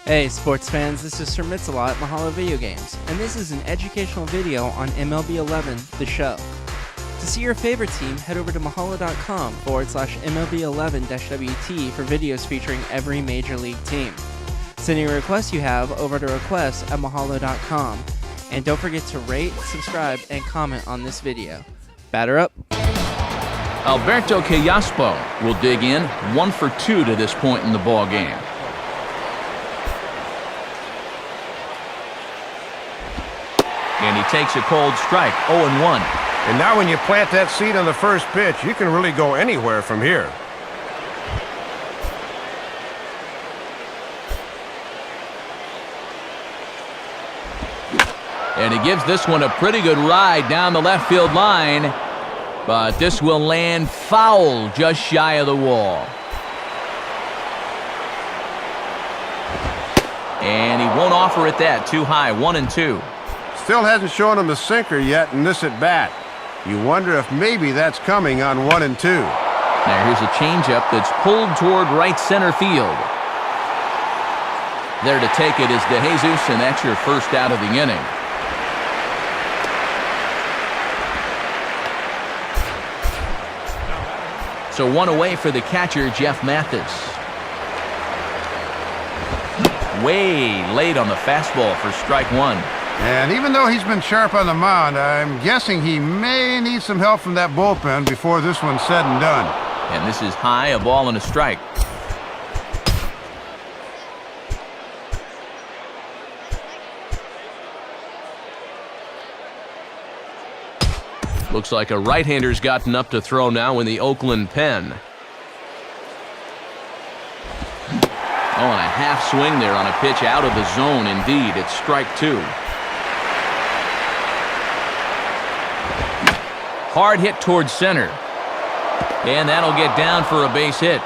Hey sports fans, this is Sir Mix-a-Lot at Mahalo Video Games, and this is an educational video on MLB 11, the show. To see your favorite team, head over to mahalo.com/MLB11-WT for videos featuring every major league team. Send any requests you have over to requests@mahalo.com, and don't forget to rate, subscribe, and comment on this video. Batter up. Alberto Callaspo will dig in 1 for 2 to this point in the ball game. And he takes a cold strike, 0-1. And now when you plant that seed on the first pitch, you can really go anywhere from here. And he gives this one a pretty good ride down the left field line. But this will land foul just shy of the wall. And he won't offer it that. Too high, 1-2. Still hasn't shown him the sinker yet in this at-bat. You wonder if maybe that's coming on 1-2. Now here's a changeup that's pulled toward right center field. There to take it is DeJesus, and that's your first out of the inning. So 1 away for the catcher, Jeff Mathis. Way late on the fastball for strike 1. And even though he's been sharp on the mound, I'm guessing he may need some help from that bullpen before this one's said and done. And this is high, a ball and a strike. Looks like a right-hander's gotten up to throw now in the Oakland pen. Oh, and a half swing there on a pitch out of the zone. Indeed, it's strike 2. Hard hit towards center. And that'll get down for a base hit.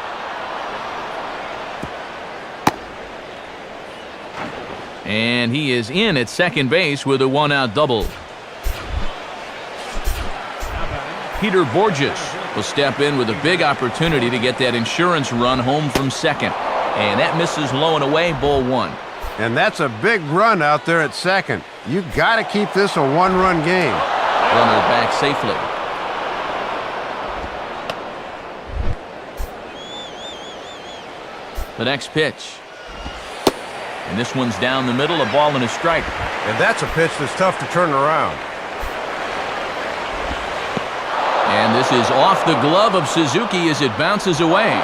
And he is in at second base with a 1-out double. Peter Borges will step in with a big opportunity to get that insurance run home from second. And that misses low and away, ball 1. And that's a big run out there at second. You got to keep this a one-run game. Runner back safely. The next pitch. And this one's down the middle, a ball and a strike. And that's a pitch that's tough to turn around. And this is off the glove of Suzuki as it bounces away.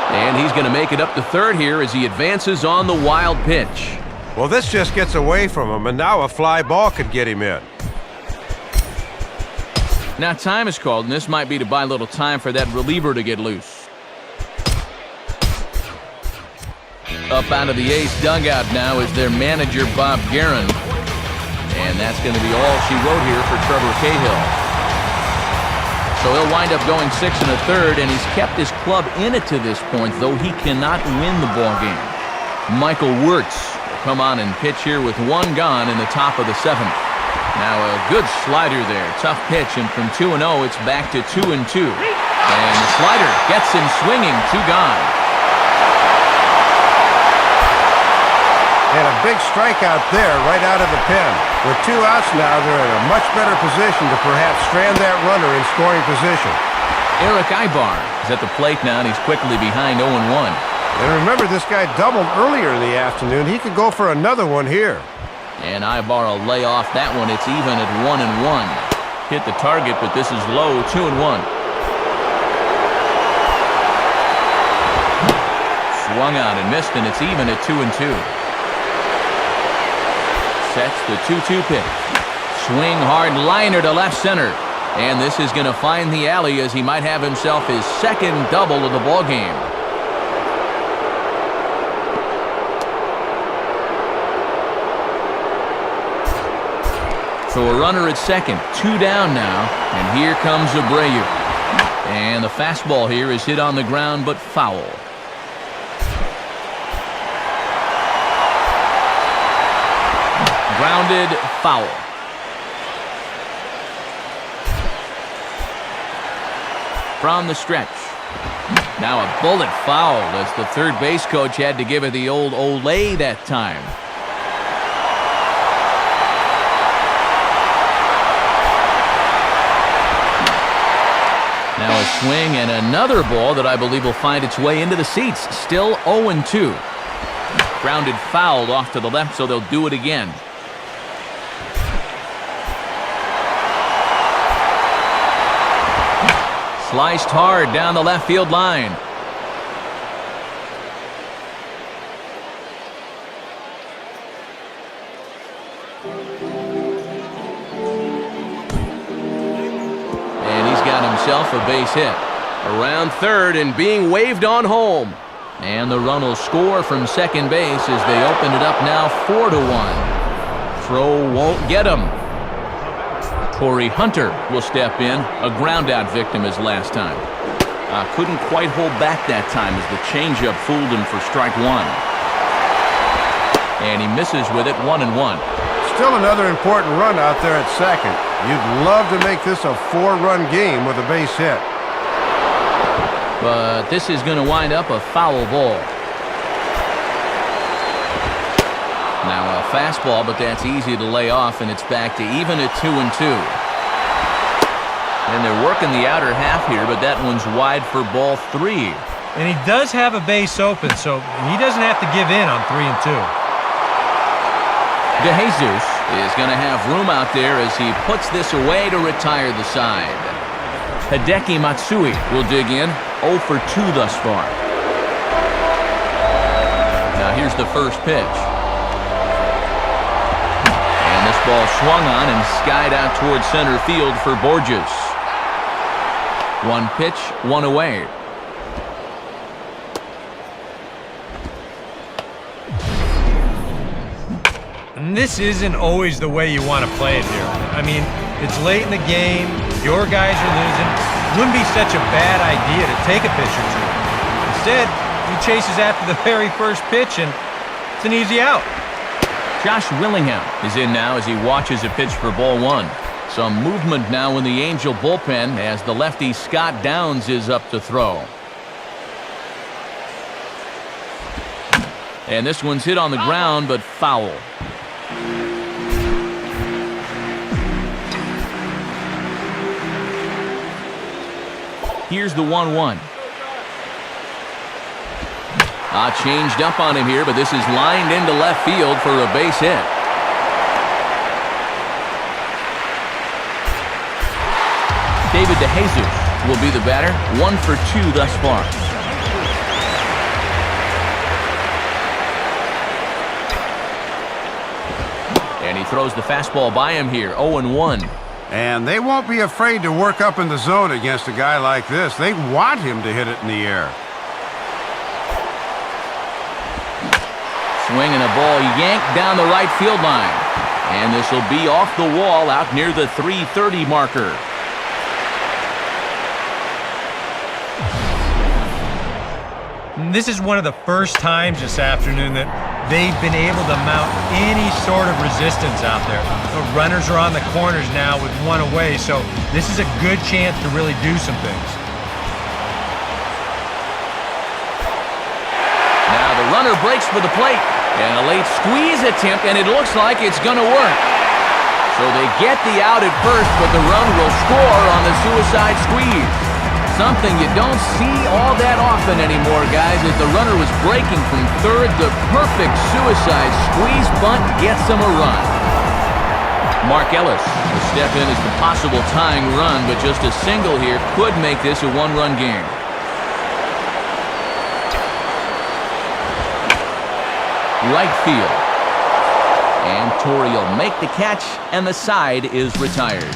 And he's going to make it up to third here as he advances on the wild pitch. Well, this just gets away from him, and now a fly ball could get him in. Now time is called, and this might be to buy a little time for that reliever to get loose. Up out of the ace dugout now is their manager, Bob Guerin. And that's going to be all she wrote here for Trevor Cahill. So he'll wind up going 6 1/3, and he's kept his club in it to this point, though he cannot win the ball game. Michael Wirtz will come on and pitch here with 1 gone in the top of the 7th. Now a good slider there, tough pitch, and from 2-0 it's back to 2-2. And the slider gets him swinging, 2 gone. And a big strikeout there right out of the pen. With 2 outs now, they're in a much better position to perhaps strand that runner in scoring position. Eric Ibar is at the plate now, and he's quickly behind 0-1. And remember, this guy doubled earlier in the afternoon. He could go for another one here. And Ibar will lay off that one. It's even at 1-1. Hit the target, but this is low, 2-1. Swung out and missed, and it's even at 2-2. Sets the 2-2 pitch. Swing hard liner to left center. And this is going to find the alley as he might have himself his second double of the ball game. So a runner at second, 2 down now, and here comes Abreu. And the fastball here is hit on the ground but foul. Grounded, foul. From the stretch. Now a bullet foul as the third base coach had to give it the old Olay that time. Now a swing and another ball that I believe will find its way into the seats. Still 0-2. Grounded foul off to the left, so they'll do it again. Sliced hard down the left field line. And he's got himself a base hit. Around third and being waved on home. And the run will score from second base as they open it up now 4-1. Throw won't get him. Torrey Hunter will step in, a ground-out victim as last time. Couldn't quite hold back that time as the changeup fooled him for strike one. And he misses with it, 1-1. Still another important run out there at second. You'd love to make this a 4-run game with a base hit. But this is going to wind up a foul ball. Now a fastball, but that's easy to lay off, and it's back to even at 2-2. And they're working the outer half here, but that one's wide for ball 3. And he does have a base open, so he doesn't have to give in on 3-2. DeJesus is going to have room out there as he puts this away to retire the side. Hideki Matsui will dig in, 0 for 2 thus far. Now here's the first pitch. Ball swung on and skied out towards center field for Borges. One pitch, one away. And this isn't always the way you want to play it here. I mean, it's late in the game. Your guys are losing. It wouldn't be such a bad idea to take a pitch or two. Instead, he chases after the very first pitch, and it's an easy out. Josh Willingham is in now as he watches a pitch for ball 1. Some movement now in the Angel bullpen as the lefty Scott Downs is up to throw. And this one's hit on the ground, but foul. Here's the 1-1. Changed up on him here, but this is lined into left field for a base hit. David DeJesus will be the batter, 1 for 2 thus far. And he throws the fastball by him here, 0-1. And they won't be afraid to work up in the zone against a guy like this. They want him to hit it in the air. Swinging a ball yanked down the right field line. And this will be off the wall out near the 330 marker. This is one of the first times this afternoon that they've been able to mount any sort of resistance out there. The runners are on the corners now with one away, so this is a good chance to really do some things. Now the runner breaks for the plate. And a late squeeze attempt, and it looks like it's going to work. So they get the out at first, but the run will score on the suicide squeeze. Something you don't see all that often anymore, guys, as the runner was breaking from third. The perfect suicide squeeze bunt gets them a run. Mark Ellis will step in as the possible tying run, but just a single here could make this a one-run game. Right field. And Torrey will make the catch, and the side is retired.